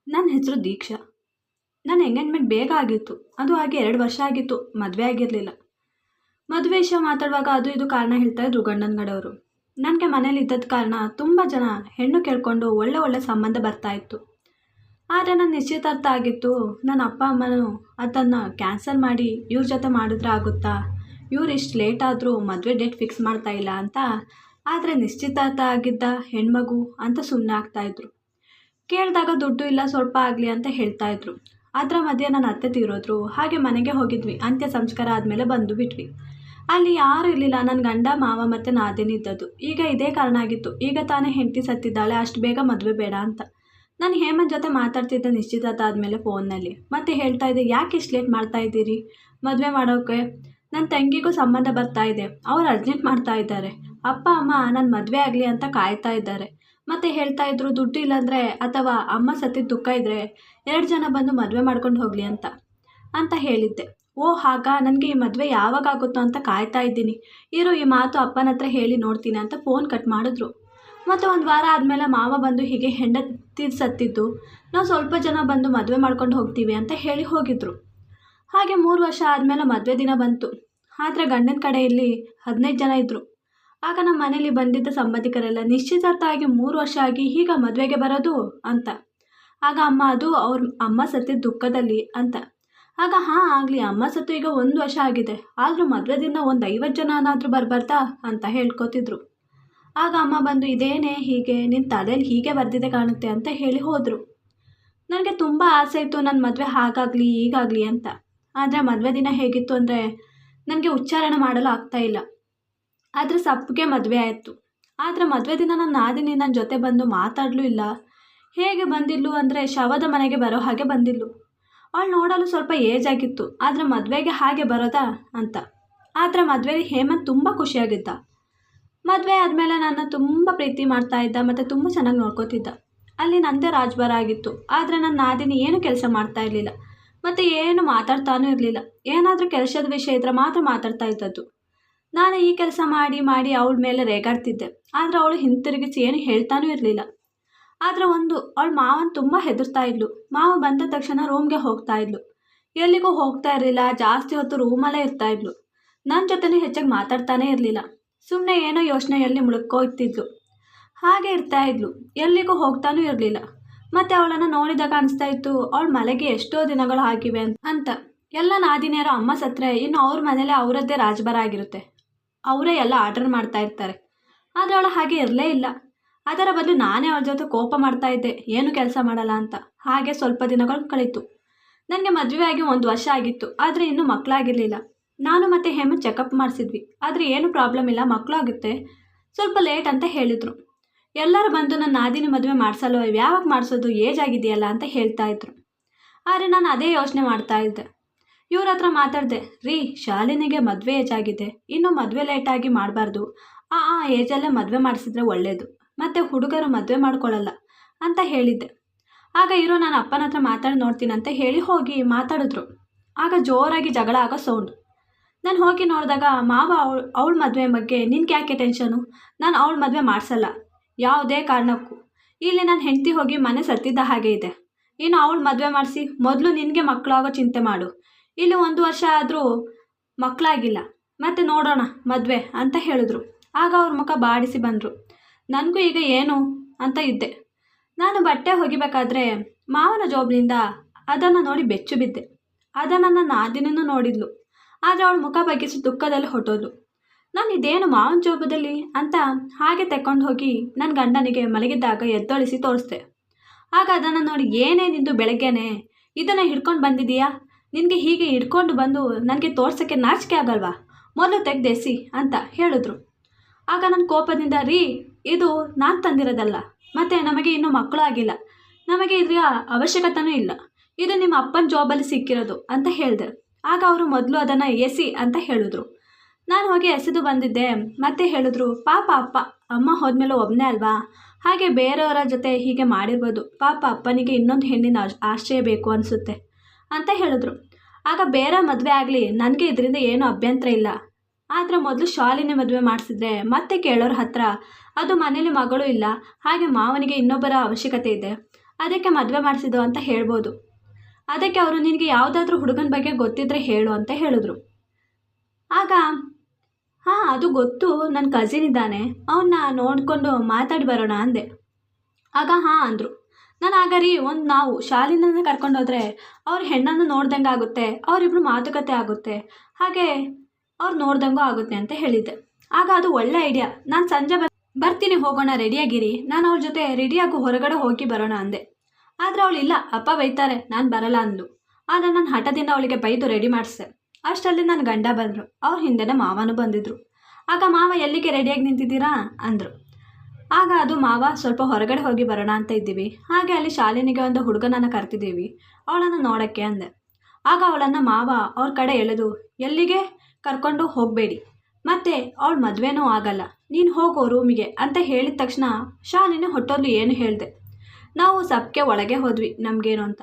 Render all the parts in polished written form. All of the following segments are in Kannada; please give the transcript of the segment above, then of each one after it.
ನನ್ನ ಹೆಸರು ದೀಕ್ಷಾ. ನನ್ನ ಎಂಗೇಜ್ಮೆಂಟ್ ಬೇಗ ಆಗಿತ್ತು. ಅದು ಹಾಗೆ 2 ವರ್ಷ ಆಗಿತ್ತು, ಮದುವೆ ಆಗಿರಲಿಲ್ಲ. ಮದುವೆ ವಿಷಯ ಮಾತಾಡುವಾಗ ಅದು ಇದು ಕಾರಣ ಹೇಳ್ತಾ ಇದ್ರು ಗಂಡನ ಕಡೆಯವರು. ನನಗೆ ಮನೇಲಿ ಇದ್ದದ ಕಾರಣ ತುಂಬ ಜನ ಹೆಣ್ಣು ಕೇಳ್ಕೊಂಡು ಒಳ್ಳೆ ಒಳ್ಳೆ ಸಂಬಂಧ ಬರ್ತಾ ಇತ್ತು. ಆದರೆ ನನ್ನ ನಿಶ್ಚಿತಾರ್ಥ ಆಗಿತ್ತು. ನನ್ನ ಅಪ್ಪ ಅಮ್ಮನೂ ಅದನ್ನು ಕ್ಯಾನ್ಸಲ್ ಮಾಡಿ ಇವ್ರ ಜೊತೆ ಮಾಡಿದ್ರೆ ಆಗುತ್ತಾ, ಇವ್ರು ಇಷ್ಟು ಲೇಟ್ ಆದರೂ ಮದುವೆ ಡೇಟ್ ಫಿಕ್ಸ್ ಮಾಡ್ತಾ ಇಲ್ಲ ಅಂತ. ಆದರೆ ನಿಶ್ಚಿತಾರ್ಥ ಆಗಿದ್ದ ಹೆಣ್ಮಗು ಅಂತ ಸುಮ್ಮನೆ ಆಗ್ತಾಯಿದ್ರು. ಕೇಳಿದಾಗ ದುಡ್ಡು ಇಲ್ಲ, ಸ್ವಲ್ಪ ಆಗಲಿ ಅಂತ ಹೇಳ್ತಾಯಿದ್ರು. ಅದರ ಮಧ್ಯೆ ನನ್ನ ಅತ್ತೆ ತೀರೋದ್ರು. ಹಾಗೆ ಮನೆಗೆ ಹೋಗಿದ್ವಿ. ಅಂತ್ಯ ಸಂಸ್ಕಾರ ಆದಮೇಲೆ ಬಂದು ಬಿಟ್ವಿ. ಅಲ್ಲಿ ಯಾರೂ ಇರಲಿಲ್ಲ. ನನ್ನ ಗಂಡ, ಮಾವ ಮತ್ತು ನಾದಿನಿ ಇದ್ದದ್ದು. ಈಗ ಇದೇ ಕಾರಣ ಆಗಿತ್ತು. ಈಗ ತಾನೇ ಹೆಂಡತಿ ಸತ್ತಿದ್ದಾಳೆ, ಅಷ್ಟು ಬೇಗ ಮದುವೆ ಬೇಡ ಅಂತ. ನಾನು ಹೇಮಂತ್ ಜೊತೆ ಮಾತಾಡ್ತಿದ್ದೆ ನಿಶ್ಚಿತಾರ್ಥ ಆದಮೇಲೆ ಫೋನ್ನಲ್ಲಿ. ಮತ್ತೆ ಹೇಳ್ತಾ ಇದ್ದೆ, ಯಾಕೆ ಇಷ್ಟು ಲೇಟ್ ಮಾಡ್ತಾ ಇದ್ದೀರಿ ಮದುವೆ ಮಾಡೋಕ್ಕೆ? ನನ್ನ ತಂಗಿಗೂ ಸಂಬಂಧ ಬರ್ತಾ ಇದೆ, ಅವ್ರು ಅರ್ಜೆಂಟ್ ಮಾಡ್ತಾ ಇದ್ದಾರೆ. ಅಪ್ಪ ಅಮ್ಮ ನನ್ನ ಮದುವೆ ಆಗಲಿ ಅಂತ ಕಾಯ್ತಾ ಇದ್ದಾರೆ. ಮತ್ತು ಹೇಳ್ತಾ ಇದ್ರು, ದುಡ್ಡು ಇಲ್ಲಾಂದರೆ ಅಥವಾ ಅಮ್ಮ ಸತ್ತಿದ್ದು ದುಃಖ ಇದ್ದರೆ 2 ಜನ ಬಂದು ಮದುವೆ ಮಾಡ್ಕೊಂಡು ಹೋಗಲಿ ಅಂತ ಹೇಳಿದ್ದೆ. ಓ ಹಾಗಾ, ನನಗೆ ಈ ಮದುವೆ ಯಾವಾಗ ಆಗುತ್ತೋ ಅಂತ ಕಾಯ್ತಾ ಇದ್ದೀನಿ. ಇರು, ಈ ಮಾತು ಅಪ್ಪನ ಹತ್ರ ಹೇಳಿ ನೋಡ್ತೀನಿ ಅಂತ ಫೋನ್ ಕಟ್ ಮಾಡಿದ್ರು. ಮತ್ತು 1 ವಾರ ಆದಮೇಲೆ ಮಾವ ಬಂದು ಹೀಗೆ ಹೆಂಡತಿ ಸತ್ತಿದ್ದು, ನಾವು ಸ್ವಲ್ಪ ಜನ ಬಂದು ಮದುವೆ ಮಾಡ್ಕೊಂಡು ಹೋಗ್ತೀವಿ ಅಂತ ಹೇಳಿ ಹೋಗಿದ್ರು. ಹಾಗೆ 3 ವರ್ಷ ಆದಮೇಲೆ ಮದುವೆ ದಿನ ಬಂತು. ಆದರೆ ಗಂಡನ ಕಡೆಯಲ್ಲಿ 15 ಜನ ಇದ್ದರು. ಆಗ ನಮ್ಮ ಮನೇಲಿ ಬಂದಿದ್ದ ಸಂಬಂಧಿಕರೆಲ್ಲ ನಿಶ್ಚಿತಾರ್ಥ ಆಗಿ 3 ವರ್ಷ ಆಗಿ ಈಗ ಮದುವೆಗೆ ಬರೋದು ಅಂತ. ಆಗ ಅಮ್ಮ, ಅದು ಅವ್ರ ಅಮ್ಮ ಸತ್ತಿದ್ದ ದುಃಖದಲ್ಲಿ ಅಂತ. ಆಗ ಹಾಂ ಆಗಲಿ, ಅಮ್ಮ ಸತ್ತು ಈಗ 1 ವರ್ಷ ಆಗಿದೆ, ಆದರೂ ಮದುವೆ ದಿನ ಒಂದು 50 ಜನನಾದರೂ ಬರಬಾರ್ದಾ ಅಂತ ಹೇಳ್ಕೊತಿದ್ರು. ಆಗ ಅಮ್ಮ ಬಂದು, ಇದೇನೇ ಹೀಗೆ, ನಿನ್ನ ತಲೆಯಲ್ಲಿ ಹೀಗೆ ಬರ್ದಿದೆ ಕಾಣುತ್ತೆ ಅಂತ ಹೇಳಿ ಹೋದರು. ನನಗೆ ತುಂಬ ಆಸೆ ಇತ್ತು ನನ್ನ ಮದುವೆ ಹಾಗಾಗಲಿ ಹೀಗಾಗಲಿ ಅಂತ. ಆದರೆ ಮದುವೆ ದಿನ ಹೇಗಿತ್ತು ಅಂದರೆ ನನಗೆ ಉಚ್ಚಾರಣೆ ಮಾಡಲು ಆಗ್ತಾಯಿಲ್ಲ. ಆದರೆ ಸಪ್ಪಗೆ ಮದುವೆ ಆಯಿತು. ಆದರೆ ಮದುವೆ ದಿನ ನನ್ನ ನಾದಿನಿ ನನ್ನ ಜೊತೆ ಬಂದು ಮಾತಾಡಲೂ ಇಲ್ಲ. ಹೇಗೆ ಬಂದಿದ್ಲು ಅಂದರೆ ಶವದ ಮನೆಗೆ ಬರೋ ಹಾಗೆ ಬಂದಿದ್ಲು. ಅವಳು ನೋಡಲು ಸ್ವಲ್ಪ ಏಜ್ ಆಗಿತ್ತು, ಆದರೆ ಮದುವೆಗೆ ಹಾಗೆ ಬರೋದಾ ಅಂತ. ಆದರೆ ಮದುವೆಗೆ ಹೇಮಂತ್ ತುಂಬ ಖುಷಿಯಾಗಿದ್ದ. ಮದುವೆ ಆದಮೇಲೆ ನನ್ನ ತುಂಬ ಪ್ರೀತಿ ಮಾಡ್ತಾ ಇದ್ದ ಮತ್ತು ತುಂಬ ಚೆನ್ನಾಗಿ ನೋಡ್ಕೋತಿದ್ದ. ಅಲ್ಲಿ ನಂದೇ ರಾಜ್ಭಾರ ಆಗಿತ್ತು. ಆದರೆ ನನ್ನ ನಾದಿನಿ ಏನು ಕೆಲಸ ಮಾಡ್ತಾ ಇರಲಿಲ್ಲ ಮತ್ತು ಏನು ಮಾತಾಡ್ತಾನೂ ಇರಲಿಲ್ಲ. ಏನಾದರೂ ಕೆಲಸದ ವಿಷಯ ಇದ್ದರೆ ಮಾತ್ರ ಮಾತಾಡ್ತಾ ಇದ್ದದ್ದು. ನಾನು ಈ ಕೆಲಸ ಮಾಡಿ ಮಾಡಿ ಅವಳ ಮೇಲೆ ರೇಗಾಡ್ತಿದ್ದೆ. ಆದರೆ ಅವಳು ಹಿಂತಿರುಗಿಸಿ ಏನು ಹೇಳ್ತಾನೂ ಇರಲಿಲ್ಲ. ಆದರೆ ಅವಳು ಮಾವನ ತುಂಬ ಹೆದರ್ತಾ ಇದ್ಲು. ಮಾವ ಬಂದ ತಕ್ಷಣ ರೂಮ್ಗೆ ಹೋಗ್ತಾ ಇದ್ಲು. ಎಲ್ಲಿಗೂ ಹೋಗ್ತಾ ಇರಲಿಲ್ಲ. ಜಾಸ್ತಿ ಹೊತ್ತು ರೂಮಲ್ಲೇ ಇರ್ತಾ ಇದ್ಲು. ನನ್ನ ಜೊತೆನೂ ಹೆಚ್ಚಾಗಿ ಮಾತಾಡ್ತಾನೇ ಇರಲಿಲ್ಲ. ಸುಮ್ಮನೆ ಏನೋ ಯೋಚನೆಯಲ್ಲಿ ಮುಳುಗ್ಕೋಗ್ತಿದ್ಲು. ಹಾಗೆ ಇರ್ತಾ ಇದ್ಲು, ಎಲ್ಲಿಗೂ ಹೋಗ್ತಾನೂ ಇರಲಿಲ್ಲ. ಮತ್ತು ಅವಳನ್ನು ನೋಡಿದಾಗ ಅನಿಸ್ತಾ ಇತ್ತು, ಅವಳ ಮನೆಗೆ ಎಷ್ಟೋ ದಿನಗಳು ಆಗಿವೆ ಅಂತ. ಎಲ್ಲ ನಾದಿನಿಯರು ಅಮ್ಮ ಸತ್ತರೆ ಇನ್ನು ಅವ್ರ ಮನೇಲೆ ಅವರದ್ದೇ ರಾಜ್ಭಾರ ಆಗಿರುತ್ತೆ. ಅವರೇ ಎಲ್ಲ ಆರ್ಡರ್ ಮಾಡ್ತಾ ಇರ್ತಾರೆ. ಆದರೆ ಅವಳು ಹಾಗೆ ಇರಲೇ ಇಲ್ಲ. ಅದರ ಬದಲು ನಾನೇ ಅವಳ ಜೊತೆ ಕೋಪ ಮಾಡ್ತಾ ಇದ್ದೆ, ಏನು ಕೆಲಸ ಮಾಡಲ್ಲ ಅಂತ. ಹಾಗೆ ಸ್ವಲ್ಪ ದಿನಗಳು ಕಳೀತು. ನನಗೆ ಮದುವೆ ಆಗಿ 1 ವರ್ಷ ಆಗಿತ್ತು. ಆದರೆ ಇನ್ನೂ ಮಕ್ಕಳಾಗಿರಲಿಲ್ಲ. ನಾನು ಮತ್ತು ಹೇಮಂತ್ ಚೆಕಪ್ ಮಾಡಿಸಿದ್ವಿ. ಆದರೆ ಏನು ಪ್ರಾಬ್ಲಮ್ ಇಲ್ಲ, ಮಕ್ಕಳಾಗುತ್ತೆ, ಸ್ವಲ್ಪ ಲೇಟ್ ಅಂತ ಹೇಳಿದರು. ಎಲ್ಲರೂ ಬಂದು ನನ್ನ ನಾದಿನಿ ಮದುವೆ ಮಾಡಿಸಲ್ವ, ಯಾವಾಗ ಮಾಡಿಸೋದು, ಏಜ್ ಆಗಿದೆಯಲ್ಲ ಅಂತ ಹೇಳ್ತಾ ಇದ್ರು. ಆದರೆ ನಾನು ಅದೇ ಯೋಚನೆ ಮಾಡ್ತಾ ಇದ್ದೆ. ಇವ್ರ ಹತ್ರ ಮಾತಾಡಿದೆ, ರೀ ಶಾಲಿನಿಗೆ ಮದುವೆ ಏಜ್ ಆಗಿದೆ, ಇನ್ನೂ ಮದುವೆ ಲೇಟಾಗಿ ಮಾಡಬಾರ್ದು, ಆ ಏಜಲ್ಲೇ ಮದುವೆ ಮಾಡಿಸಿದ್ರೆ ಒಳ್ಳೆಯದು, ಮತ್ತು ಹುಡುಗರು ಮದುವೆ ಮಾಡ್ಕೊಳ್ಳಲ್ಲ ಅಂತ ಹೇಳಿದ್ದೆ. ಆಗ ಇರೋ ನಾನು ಅಪ್ಪನ ಹತ್ರ ಮಾತಾಡಿ ನೋಡ್ತೀನಿ ಅಂತ ಹೇಳಿ ಹೋಗಿ ಮಾತಾಡಿದ್ರು. ಆಗ ಜೋರಾಗಿ ಜಗಳ ಆಗೋ ಸೌಂಡು. ನಾನು ಹೋಗಿ ನೋಡಿದಾಗ ಮಾವ ಅವಳ ಮದುವೆ ಬಗ್ಗೆ ನಿನ್ಗೆ ಯಾಕೆ ಟೆನ್ಷನು, ನಾನು ಅವಳ ಮದುವೆ ಮಾಡಿಸಲ್ಲ ಯಾವುದೇ ಕಾರಣಕ್ಕೂ. ಇಲ್ಲಿ ನನ್ನ ಹೆಂಡತಿ ಹೋಗಿ ಮನೆ ಸತ್ತಿದ್ದ ಹಾಗೆ ಇದೆ, ಇನ್ನು ಅವಳು ಮದುವೆ ಮಾಡಿಸಿ ಮೊದಲು ನಿನಗೆ ಮಕ್ಕಳಾಗೋ ಚಿಂತೆ ಮಾಡು. ಇಲ್ಲಿ 1 ವರ್ಷ ಆದರೂ ಮಕ್ಕಳಾಗಿಲ್ಲ, ಮತ್ತೆ ನೋಡೋಣ ಮದುವೆ ಅಂತ ಹೇಳಿದ್ರು. ಆಗ ಅವ್ರ ಮುಖ ಬಾಡಿಸಿ ಬಂದರು. ನನಗೂ ಈಗ ಏನು ಅಂತ ಇದ್ದೆ. ನಾನು ಬಟ್ಟೆ ಒಗಿಬೇಕಾದ್ರೆ ಮಾವನ ಜೋಬ್ನಿಂದ ಅದನ್ನು ನೋಡಿ ಬೆಚ್ಚು ಬಿದ್ದೆ. ಅದನ್ನು ನನ್ನ ನಾದಿನಿನೂ ನೋಡಿದ್ಲು. ಆದರೆ ಅವಳ ಮುಖ ಬಗ್ಗಿಸಿ ದುಃಖದಲ್ಲಿ ಹೊಟ್ಟೋದು. ನಾನು ಇದೇನು ಮಾವನ ಜೋಬದಲ್ಲಿ ಅಂತ ಹಾಗೆ ತೆಕ್ಕೊಂಡು ಹೋಗಿ ನನ್ನ ಗಂಡನಿಗೆ ಮಲಗಿದ್ದಾಗ ಎದ್ದೊಳಿಸಿ ತೋರಿಸ್ದೆ. ಆಗ ಅದನ್ನು ನೋಡಿ, ಏನೇನಿದ್ದು ಬೆಳಗ್ಗೆನೆ ಇದನ್ನು ಹಿಡ್ಕೊಂಡು ಬಂದಿದೀಯಾ, ನಿನಗೆ ಹೀಗೆ ಹಿಡ್ಕೊಂಡು ಬಂದು ನನಗೆ ತೋರ್ಸೋಕ್ಕೆ ನಾಚಿಕೆ ಆಗಲ್ವಾ, ಮೊದಲು ತೆಗ್ದೆಸಿ ಅಂತ ಹೇಳಿದ್ರು. ಆಗ ನನ್ನ ಕೋಪದಿಂದ, ರೀ ಇದು ನಾನು ತಂದಿರೋದಲ್ಲ, ಮತ್ತು ನಮಗೆ ಇನ್ನೂ ಮಕ್ಕಳು ಆಗಿಲ್ಲ, ನಮಗೆ ಇದರ ಅವಶ್ಯಕತೆಯೂ ಇಲ್ಲ, ಇದು ನಿಮ್ಮ ಅಪ್ಪನ ಜಾಬಲ್ಲಿ ಸಿಕ್ಕಿರೋದು ಅಂತ ಹೇಳಿದೆ. ಆಗ ಅವರು ಮೊದಲು ಅದನ್ನು ಎಸಿ ಅಂತ ಹೇಳಿದ್ರು. ನಾನು ಹೋಗಿ ಎಸೆದು ಬಂದಿದ್ದೆ. ಮತ್ತೆ ಹೇಳಿದ್ರು, ಪಾಪ ಅಮ್ಮ ಹೋದ್ಮೇಲೆ ಒಬ್ಬನೇ ಅಲ್ವಾ, ಹಾಗೆ ಬೇರೆಯವರ ಜೊತೆ ಹೀಗೆ ಮಾಡಿರ್ಬೋದು, ಪಾಪ ಅಪ್ಪನಿಗೆ ಇನ್ನೊಂದು ಹೆಣ್ಣಿನ ಆಶ್ರಯ ಬೇಕು ಅನಿಸುತ್ತೆ ಅಂತ ಹೇಳಿದ್ರು. ಆಗ ಬೇರೆ ಮದುವೆ ಆಗಲಿ, ನನಗೆ ಇದರಿಂದ ಏನೂ ಅಭ್ಯಂತರ ಇಲ್ಲ. ಆದರೆ ಮೊದಲು ಶಾಲಿನಿ ಮದುವೆ ಮಾಡಿಸಿದ್ರೆ ಮತ್ತೆ ಕೇಳೋರ ಹತ್ರ ಅದು ಮನೇಲಿ ಮಗಳು ಇಲ್ಲ, ಹಾಗೆ ಮಾವನಿಗೆ ಇನ್ನೊಬ್ಬರ ಅವಶ್ಯಕತೆ ಇದೆ, ಅದಕ್ಕೆ ಮದುವೆ ಮಾಡಿಸಿದ್ದು ಅಂತ ಹೇಳ್ಬೋದು. ಅದಕ್ಕೆ ಅವರು ನಿನಗೆ ಯಾವುದಾದ್ರೂ ಹುಡುಗನ ಬಗ್ಗೆ ಗೊತ್ತಿದ್ರೆ ಹೇಳು ಅಂತ ಹೇಳಿದ್ರು. ಆಗ ಹಾಂ ಅದು ಗೊತ್ತು, ನನ್ನ ಕಸಿನ್ ಇದ್ದಾನೆ, ಅವನ್ನ ನೋಡಿಕೊಂಡು ಮಾತಾಡಿ ಬರೋಣ ಅಂದೆ. ಆಗ ಹಾಂ ಅಂದರು. ನಾನು ಆಗ ರೀ ನಾವು ಶಾಲಿನನ್ನು ಕರ್ಕೊಂಡೋದ್ರೆ ಅವ್ರ ಹೆಣ್ಣನ್ನು ನೋಡ್ದಂಗೆ ಆಗುತ್ತೆ, ಅವರಿಬ್ರು ಮಾತುಕತೆ ಆಗುತ್ತೆ, ಹಾಗೆ ಅವ್ರು ನೋಡ್ದಂಗೂ ಆಗುತ್ತೆ ಅಂತ ಹೇಳಿದ್ದೆ. ಆಗ ಅದು ಒಳ್ಳೆ ಐಡಿಯಾ, ನಾನು ಸಂಜೆ ಬರ್ತೀನಿ, ಹೋಗೋಣ, ರೆಡಿಯಾಗಿರಿ, ನಾನು ಅವ್ರ ಜೊತೆ ರೆಡಿಯಾಗಿ ಹೊರಗಡೆ ಹೋಗಿ ಬರೋಣ ಅಂದೆ. ಆದರೆ ಅವಳು ಇಲ್ಲ, ಅಪ್ಪ ಬೈತಾರೆ, ನಾನು ಬರಲ್ಲ ಅಂದ್ಲು. ಆದರೆ ನಾನು ಹಠದಿಂದ ಅವಳಿಗೆ ಬೈದು ರೆಡಿ ಮಾಡಿಸ್ದೆ. ಅಷ್ಟರಲ್ಲಿ ನನ್ನ ಗಂಡ ಬಂದರು, ಅವ್ರ ಹಿಂದೆನೇ ಮಾವನೂ ಬಂದಿದ್ದರು. ಆಗ ಮಾವ ಎಲ್ಲಿಗೆ ರೆಡಿಯಾಗಿ ನಿಂತಿದ್ದೀರಾ ಅಂದರು. ಆಗ ಅದು ಮಾವ ಸ್ವಲ್ಪ ಹೊರಗಡೆ ಹೋಗಿ ಬರೋಣ ಅಂತ ಇದ್ದೀವಿ, ಹಾಗೆ ಅಲ್ಲಿ ಶಾಲಿನಿಗೆ ಒಂದು ಹುಡುಗನನ್ನು ಕರ್ತಿದ್ದೀವಿ, ಅವಳನ್ನು ನೋಡೋಕ್ಕೆ ಅಂದೆ. ಆಗ ಅವಳನ್ನು ಮಾವ ಅವ್ರ ಕಡೆ ಎಳೆದು, ಎಲ್ಲಿಗೆ ಕರ್ಕೊಂಡು ಹೋಗಬೇಡಿ, ಮತ್ತು ಅವಳ ಮದುವೆನೂ ಆಗಲ್ಲ, ನೀನು ಹೋಗೋ ರೂಮಿಗೆ ಅಂತ ಹೇಳಿದ ತಕ್ಷಣ ಶಾಲಿನಿ ಹೊಟ್ಟೋದ್ಲು. ಏನು ಹೇಳಿದೆ, ನಾವು ಸಬ್ಕೆ ಒಳಗೆ ಹೋದ್ವಿ ನಮಗೇನು ಅಂತ.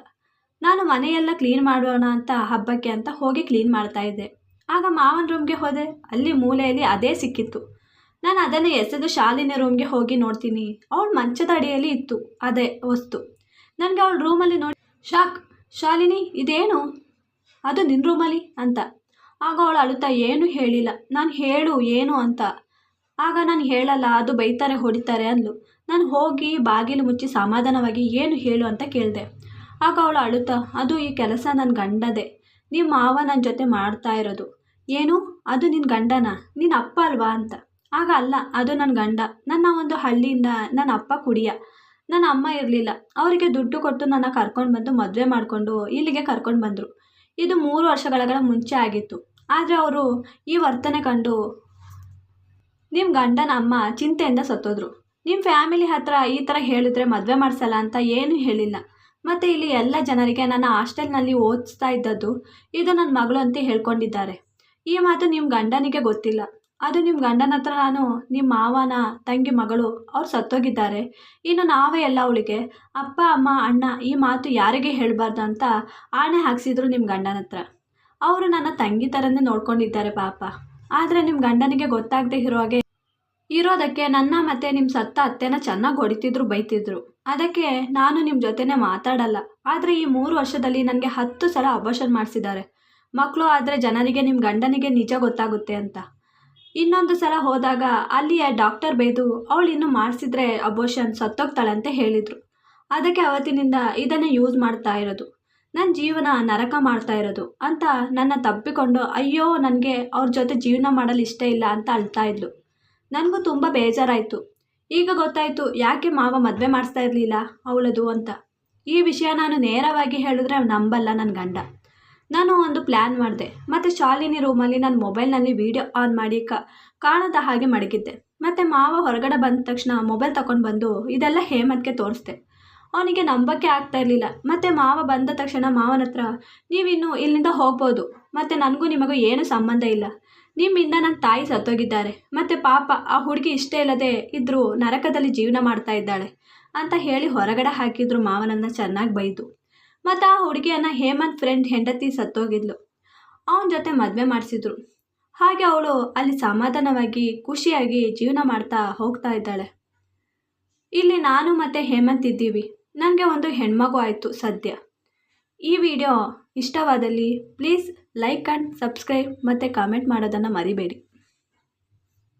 ನಾನು ಮನೆಯೆಲ್ಲ ಕ್ಲೀನ್ ಮಾಡೋಣ ಅಂತ ಹಬ್ಬಕ್ಕೆ ಅಂತ ಹೋಗಿ ಕ್ಲೀನ್ ಮಾಡ್ತಾಯಿದ್ದೆ. ಆಗ ಮಾವನ ರೂಮ್ಗೆ ಹೋದೆ, ಅಲ್ಲಿ ಮೂಲೆಯಲ್ಲಿ ಅದೇ ಸಿಕ್ಕಿತ್ತು. ನಾನು ಅದನ್ನು ಎಸೆದು ಶಾಲಿನಿ ರೂಮ್ಗೆ ಹೋಗಿ ನೋಡ್ತೀನಿ, ಅವಳ ಮಂಚದ ಅಡಿಯಲ್ಲಿ ಇತ್ತು ಅದೇ ವಸ್ತು. ನನಗೆ ಅವಳ ರೂಮಲ್ಲಿ ನೋಡಿ ಶಾಕ್, ಶಾಲಿನಿ ಇದೇನು, ಅದು ನಿನ್ನ ರೂಮಲ್ಲಿ ಅಂತ. ಆಗ ಅವಳು ಅಳುತ್ತಾ ಏನೂ ಹೇಳಿಲ್ಲ. ನಾನು ಹೇಳು ಏನು ಅಂತ. ಆಗ ನಾನು ಹೇಳಲ್ಲ, ಅದು ಬೈತಾರೆ ಹೊಡಿತಾರೆ ಅಂದ್ಲು. ನಾನು ಹೋಗಿ ಬಾಗಿಲು ಮುಚ್ಚಿ ಸಮಾಧಾನವಾಗಿ ಏನು ಹೇಳು ಅಂತ ಕೇಳಿದೆ. ಆಗ ಅವಳು ಅಳುತ್ತಾ, ಅದು ಈ ಕೆಲಸ ನನ್ನ ಗಂಡದೇ, ನಿಮ್ಮ ಮಾವ ನನ್ನ ಜೊತೆ ಮಾಡ್ತಾ ಇರೋದು. ಏನು, ಅದು ನಿನ್ನ ಗಂಡನ, ನಿನ್ನ ಅಪ್ಪ ಅಲ್ವಾ ಅಂತ. ಆಗ ಅಲ್ಲ, ಅದು ನನ್ನ ಗಂಡ, ನನ್ನ ಒಂದು ಹಳ್ಳಿಯಿಂದ ನನ್ನ ಅಪ್ಪ ಕುಡಿಯ, ನನ್ನ ಅಮ್ಮ ಇರಲಿಲ್ಲ, ಅವರಿಗೆ ದುಡ್ಡು ಕೊಟ್ಟು ನನ್ನ ಕರ್ಕೊಂಡು ಬಂದು ಮದುವೆ ಮಾಡಿಕೊಂಡು ಇಲ್ಲಿಗೆ ಕರ್ಕೊಂಡು ಬಂದರು. ಇದು 3 ವರ್ಷಗಳ ಮುಂಚೆ ಆಗಿತ್ತು. ಆದರೆ ಅವರು ಈ ವರ್ತನೆ ಕಂಡು ನಿಮ್ಮ ಗಂಡನ ಅಮ್ಮ ಚಿಂತೆಯಿಂದ ಸತ್ತೋದ್ರು. ನಿಮ್ಮ ಫ್ಯಾಮಿಲಿ ಹತ್ರ ಈ ಥರ ಹೇಳಿದ್ರೆ ಮದುವೆ ಮಾಡಿಸಲ್ಲ ಅಂತ ಏನೂ ಹೇಳಿಲ್ಲ. ಮತ್ತು ಇಲ್ಲಿ ಎಲ್ಲ ಜನರಿಗೆ ನನ್ನ ಹಾಸ್ಟೆಲ್ನಲ್ಲಿ ಓದಿಸ್ತಾ ಇದ್ದದ್ದು ಇದು ನನ್ನ ಮಗಳು ಅಂತ ಹೇಳ್ಕೊಂಡಿದ್ದಾರೆ. ಈ ಮಾತು ನಿಮ್ಮ ಗಂಡನಿಗೆ ಗೊತ್ತಿಲ್ಲ. ಅದು ನಿಮ್ಮ ಗಂಡನ ಹತ್ರ ನಾನು ನಿಮ್ಮ ಮಾವನ ತಂಗಿ ಮಗಳು, ಅವ್ರು ಸತ್ತೋಗಿದ್ದಾರೆ, ಇನ್ನು ನಾವೇ ಎಲ್ಲ ಅವಳಿಗೆ ಅಪ್ಪ ಅಮ್ಮ ಅಣ್ಣ ಈ ಮಾತು ಯಾರಿಗೆ ಹೇಳಬಾರ್ದು ಅಂತ ಆಣೆ ಹಾಕ್ಸಿದ್ರು ನಿಮ್ಮ ಗಂಡನ ಹತ್ರ. ಅವರು ನನ್ನ ತಂಗಿ ಥರನೇ ನೋಡ್ಕೊಂಡಿದ್ದಾರೆ ಪಾಪ. ಆದರೆ ನಿಮ್ಮ ಗಂಡನಿಗೆ ಗೊತ್ತಾಗದೆ ಇರೋದಕ್ಕೆ ನನ್ನ ಮತ್ತು ನಿಮ್ಮ ಸತ್ತ ಅತ್ತೆನ ಚೆನ್ನಾಗಿ ಹೊಡಿತಿದ್ರು, ಬೈತಿದ್ರು. ಅದಕ್ಕೆ ನಾನು ನಿಮ್ಮ ಜೊತೆನೇ ಮಾತಾಡಲ್ಲ. ಆದರೆ ಈ 3 ವರ್ಷದಲ್ಲಿ ನನಗೆ 10 ಸಲ ಅಬಾರ್ಷನ್ ಮಾಡಿಸಿದ್ದಾರೆ. ಮಕ್ಕಳು ಆದರೆ ಜನರಿಗೆ ನಿಮ್ಮ ಗಂಡನಿಗೆ ನಿಜ ಗೊತ್ತಾಗುತ್ತೆ ಅಂತ. ಇನ್ನೊಂದು ಸಲ ಹೋದಾಗ ಅಲ್ಲಿಯ ಡಾಕ್ಟರ್ ಬೈದು ಅವಳು ಇನ್ನೂ ಮಾಡಿಸಿದ್ರೆ ಅಬಾರ್ಷನ್ ಸತ್ತೋಗ್ತಾಳೆ ಅಂತ ಹೇಳಿದರು. ಅದಕ್ಕೆ ಅವತ್ತಿನಿಂದ ಇದನ್ನೇ ಯೂಸ್ ಮಾಡ್ತಾ ಇರೋದು, ನನ್ನ ಜೀವನ ನರಕ ಮಾಡ್ತಾ ಇರೋದು ಅಂತ ನನ್ನ ತಪ್ಪಿಕೊಂಡು ಅಯ್ಯೋ ನನಗೆ ಅವ್ರ ಜೊತೆ ಜೀವನ ಮಾಡಲು ಇಷ್ಟ ಇಲ್ಲ ಅಂತ ಅಳ್ತಾ ಇದ್ಲು. ನನಗೂ ತುಂಬ ಬೇಜಾರಾಯಿತು. ಈಗ ಗೊತ್ತಾಯಿತು ಯಾಕೆ ಮಾವ ಮದುವೆ ಮಾಡಿಸ್ತಾ ಇರಲಿಲ್ಲ ಅವಳದು ಅಂತ. ಈ ವಿಷಯ ನಾನು ನೇರವಾಗಿ ಹೇಳಿದ್ರೆ ನಂಬಲ್ಲ ನನ್ನ ಗಂಡ. ನಾನು ಒಂದು ಪ್ಲ್ಯಾನ್ ಮಾಡಿದೆ, ಮತ್ತು ಶಾಲಿನಿ ರೂಮಲ್ಲಿ ನನ್ನ ಮೊಬೈಲ್ನಲ್ಲಿ ವೀಡಿಯೋ ಆನ್ ಮಾಡಿ ಕಾಣದ ಹಾಗೆ ಮಡಗಿದ್ದೆ. ಮತ್ತು ಮಾವ ಹೊರಗಡೆ ಬಂದ ತಕ್ಷಣ ಮೊಬೈಲ್ ತಗೊಂಡು ಬಂದು ಇದೆಲ್ಲ ಹೇಮಂತ್ಗೆ ತೋರಿಸ್ದೆ. ಅವನಿಗೆ ನಂಬಕ್ಕೆ ಆಗ್ತಾ ಇರಲಿಲ್ಲ. ಮತ್ತು ಮಾವ ಬಂದ ತಕ್ಷಣ ಮಾವನ ಹತ್ರ, ನೀವಿನ್ನು ಇಲ್ಲಿಂದ ಹೋಗ್ಬೋದು, ಮತ್ತು ನನಗೂ ನಿಮಗೂ ಏನೂ ಸಂಬಂಧ ಇಲ್ಲ, ನಿಮ್ಮಿಂದ ನನ್ನ ತಾಯಿ ಸತ್ತೋಗಿದ್ದಾರೆ, ಮತ್ತು ಪಾಪ ಆ ಹುಡುಗಿ ಇಷ್ಟ ಇಲ್ಲದೆ ಇದ್ದರೂ ನರಕದಲ್ಲಿ ಜೀವನ ಮಾಡ್ತಾ ಇದ್ದಾಳೆ ಅಂತ ಹೇಳಿ ಹೊರಗಡೆ ಹಾಕಿದ್ರು. ಮಾವನನ್ನು ಚೆನ್ನಾಗಿ ಬೈದು. ಮತ್ತು ಆ ಹುಡುಗಿಯನ್ನು ಹೇಮಂತ್ ಫ್ರೆಂಡ್ ಹೆಂಡತಿ ಸತ್ತೋಗಿದ್ಲು, ಅವನ ಜೊತೆ ಮದುವೆ ಮಾಡಿಸಿದ್ರು. ಹಾಗೆ ಅವಳು ಅಲ್ಲಿ ಸಮಾಧಾನವಾಗಿ ಖುಷಿಯಾಗಿ ಜೀವನ ಮಾಡ್ತಾ ಹೋಗ್ತಾ ಇದ್ದಾಳೆ. ಇಲ್ಲಿ ನಾನು ಮತ್ತು ಹೇಮಂತ್ ಇದ್ದೀವಿ, ನನಗೆ ಒಂದು ಹೆಣ್ಮಗು ಆಯಿತು ಸದ್ಯ. ಈ ವಿಡಿಯೋ ಇಷ್ಟವಾದಲ್ಲಿ ಪ್ಲೀಸ್ ಲೈಕ್ ಆ್ಯಂಡ್ ಸಬ್ಸ್ಕ್ರೈಬ್ ಮತ್ತು ಕಾಮೆಂಟ್ ಮಾಡೋದನ್ನು ಮರಿಬೇಡಿ.